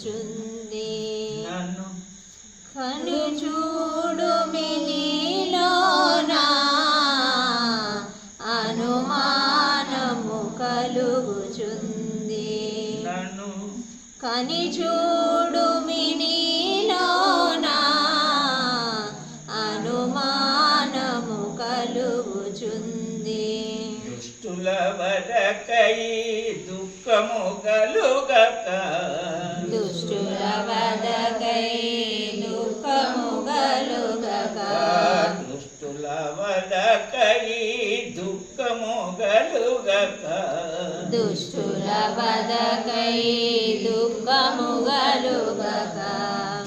కలుగుచుంది నన్ను కనుచూడుమి నీలోన అనుమానము కలుగుచుంది నన్ను కనిచూడుమి నీలోన అనుమానము కలుగుచుంది దుష్టుల వదకై దుఃఖము కలుగక దుష్టుల వదకై దుఃఖము కలుగక దుష్టుల వదకై దుఃఖము కలుగక దుష్టుల వదకై దుఃఖము కలుగక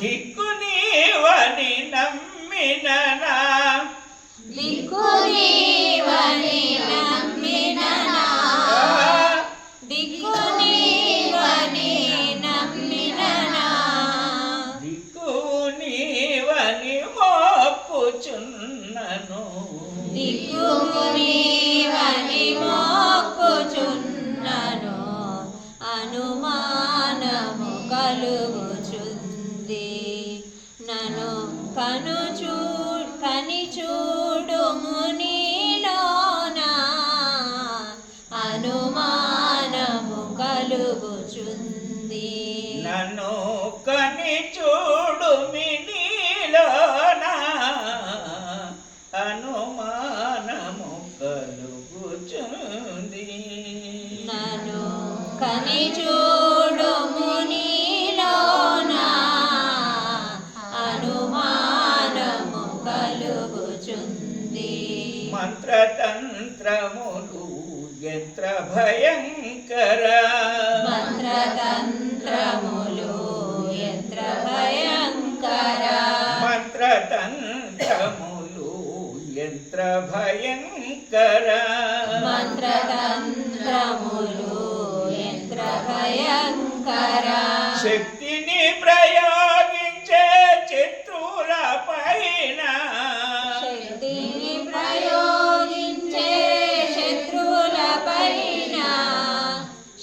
దిక్కు నీవని నమ్మిననా దిక్కు నీవని నమ్మిననా దిక్కు నీవని నమ్మిననా దిక్కు నీవని మోక్కుచున్నను దిక్కు నీవని మోక్కుచున్నను అనుమానము కలుగుచుంది నన్ను కనిచూడుము నీలోన అనుమానము కలుగుచుంది నన్ను కని చూడుమి నీలోన అనుమానము కలుగుచుంది నన్ను కనిచూడుము నీలోన అనుమానము కలుగుచుంది మంత్రతంత్రములు యంత్ర భయంకర మంత్రతంత్రములు యంత్ర భయంకర మంత్రతంత్రములు యంత్ర భయంకర మంత్రతంత్రములు యంత్ర భయంకర శక్తిని ప్రయోగించే శత్రువుల పైన శక్తిని ప్రయోగించే శత్రువుల పైన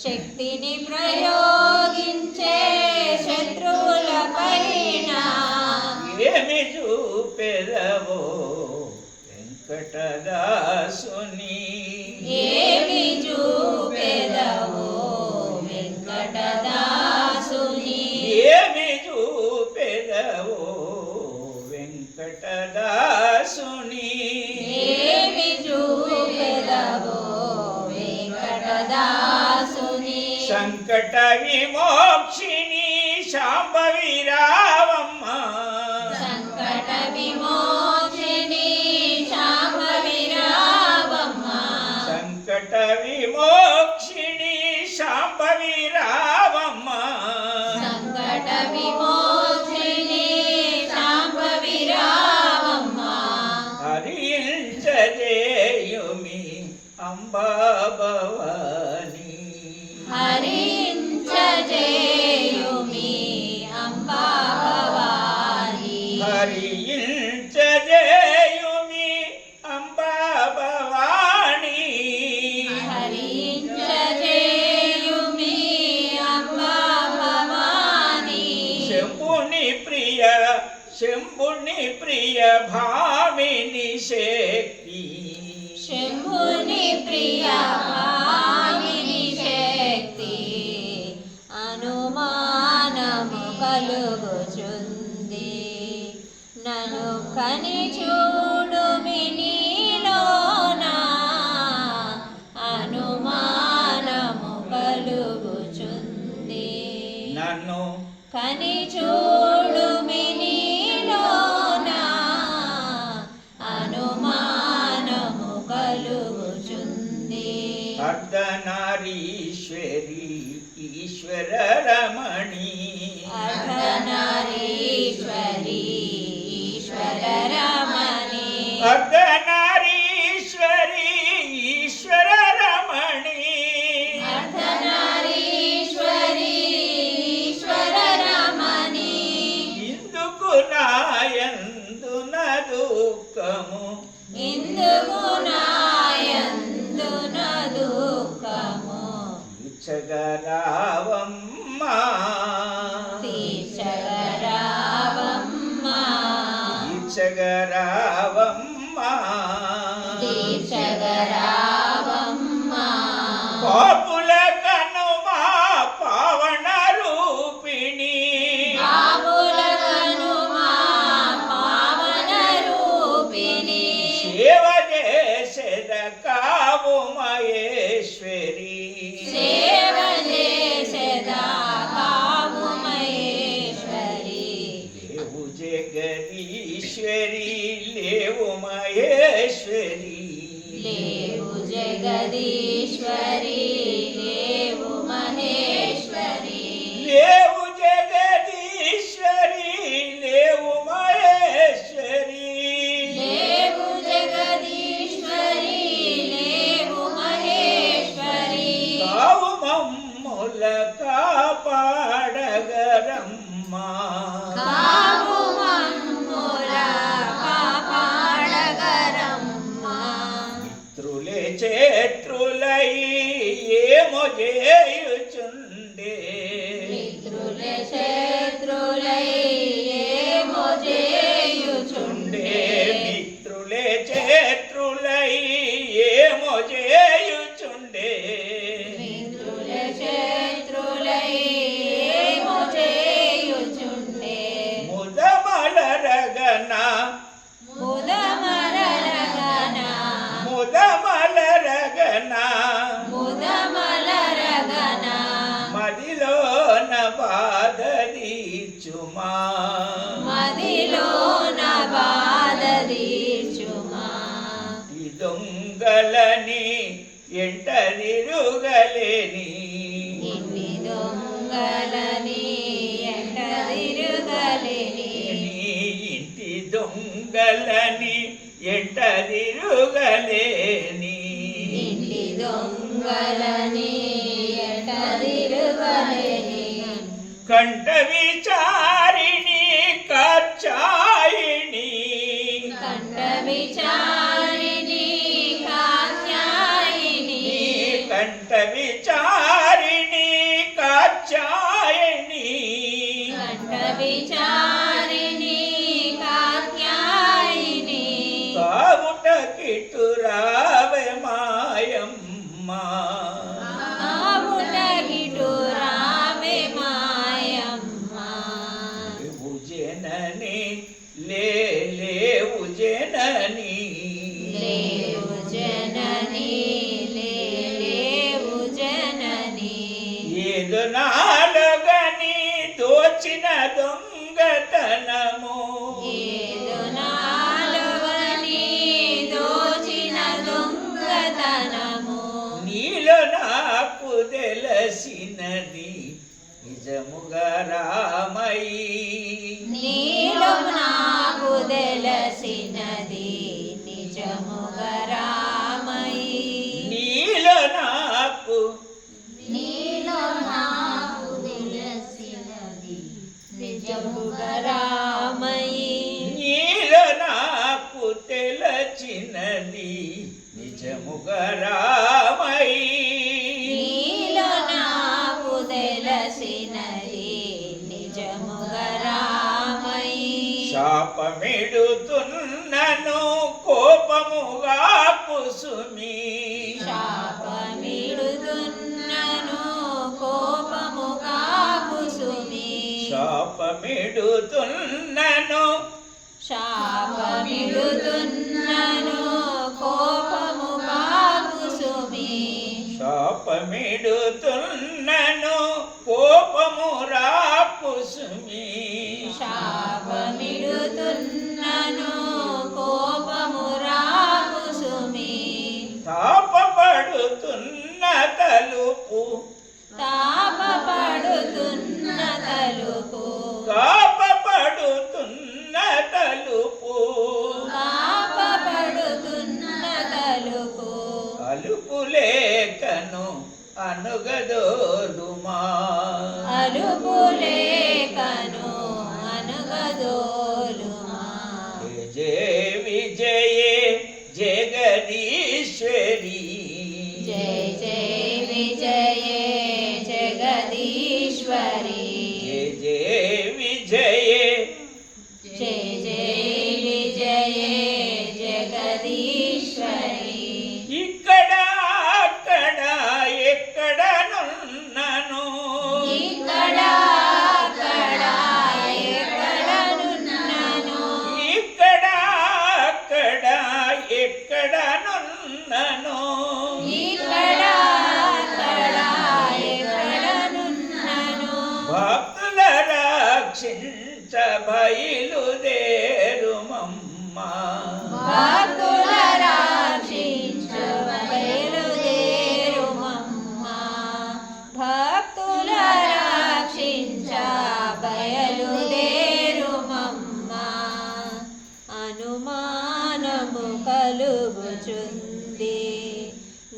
శక్తిని ప్రయోగించే శత్రువుల పైన ఏమి చూపెదవో వెంకటదాసుని ఏమి చూపెదవో వెంకటదాసుని ఏమి చూపెదవో వెంకటదాసుని ఏమి చూపెదవో వెంకటదాసుని సంకట విమోక్షిణి శాంభవి రావమ్మ సంకట విమోచిని శాంభవి రావమ్మ సంకట విమోక్షిణి శాంభవి రావమ్మ సంకట విమోచిని శాంభవి రావమ్మ హరించజేయుమి అంబా భవాని హరించజేయుమి అంబా భవాని హరించజేయుమి అంబా భవాని హరించజేయుమి అంబా భవాని శంభుని ప్రియ భామిని శక్తి శంభుని ప్రియ భామిని శక్తి అనుమానము కలుగుచుంది నన్ను కనిచూడుమి నీలోన అనుమానము కలుగుచుంది నన్ను కనిచూడుమి నీలోన అనుమానము కలుగుచుంది అర్ధనారీశ్వరి ఈశ్వర రమణి అర్ధనారీశ్వరి ఈశ్వర రమణి అర్ధనారీశ్వరి ఈశ్వర రమణి అర్ధనారీశ్వరి ఈశ్వర రమణి ఇందుకు నాయందున దుఃఖము ఇందుకు నాయందున దుఃఖము తీర్చగరావమ్మా దీక్షగరావమ్మా పాపుల కనుమా పావన రూపిణి పాపుల కనుమా పావన రూపిణి సేవ చేసెద కావు మహేశ్వరి సేవ చేసెదా కావు మహేశ్వరి లేవు జగదీశ్వరి లేవు మహేశ్వరి లేవు జగదీశ్వరి లేవు మహేశ్వరి లేవు జగదీశ్వరి లేవు మహేశ్వరి లేవు జగదీశ్వరి లేవు మహేశ్వరి కావు మమ్ముల కాపాడగరమ్మా కావు మమ్ముల కాపాడగరమ్మా మిత్రులే చేత్రులై ఏమో చేయుచుండే మిత్రుల శత్రులై ఏమో చేయుచుండే మిత్రులే చేత్రులై ఏమో చేయుచుండే మిత్రుల శత్రులై ఏమో చేయుచుండే ముదమలరగన ముదమలరగన ముదమలరగన ముదమలరగన మదిలోన బాధ తీర్చుమా మదిలోన బాధ తీర్చుమా ఈ దొంగలని ఎంటదిరుగలేని ఇన్ని దొంగలని ఎంట తిరుగలేని నీ ఇంటి దొంగలని ఎంటదిరుగలేని ఇంటి దొంగలని ఎంట తిరుగలేని కంట విచారిణి కాచాయిని కంఠ విచారిణి కాత్యాయిని కంట విచారిణి కాచాయిని కంఠ విచారిణి కాత్యాయిని కావుట కిటురావే మాయమ్మ ఆవుట గిటు రావే మాయమ్మ లేవు జనని లేవు జనని లేవు జనని లేవు జనని ఏదో నాలుగని దోచిన దొంగతనము ఏదో నాలుగని దోచిన దొంగతనము నీలో నాకు తెలిసినది నిజముగా రామయ్య నీలో నాకు తెలిసినది నిజముగా రామయ్య నీలో నాకు నీలో నాకు తెలిసినది నిజముగా రామయ్య నీలో నాకు తెలచినది నిజముగా రామయ్య నీలో నాకు తెలిసినది నిజముగా రామయ్య శాపమిడుతున్నను కోపముగా కుసుమి శాపమిడుతున్నను కోపముగా కుసుమి శాపమిడుతున్నను శాపమిడుతున్నను కోపముగా కుసుమి శాపమిడుతున్నను కోపము రాకుసుమి శాపమిడుతున్నను కోపము రాకుసుమి తాపపడుతున్న తలుపు తాపపడుతున్న తలుపు తాపపడుతున్న తలుపు తాపపడుతున్న తలుపు అలుపు లేకను అనుగదోలుమా అలుపు లేకను అనుగదోలుమా జయ విజయే జగదీశ్వరి జయ జయ విజయే జగదీశ్వరి జయ విజయే జయ జయ విజయే జగదీశ్వరి బయలుదేరుమమ్మ భక్తుల రక్షించ బయలుదేరుమమ్మ భక్తుల రక్షించ బయలుదేరుమమ్మ అనుమానము కలుగుచుంది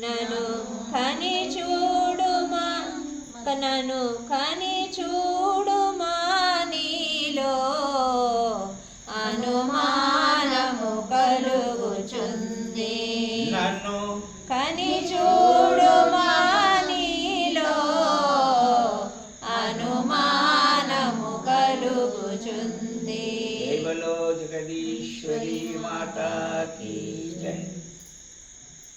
నన్ను కని చూడుమా నన్ను కని చూడుమా నీలో అనుమానము కలుగుచుంది నన్ను కని చూడుమా నీలో అనుమానము కలుగుచుంది జై బలో జగదీశ్వరి మాతా కీ జై.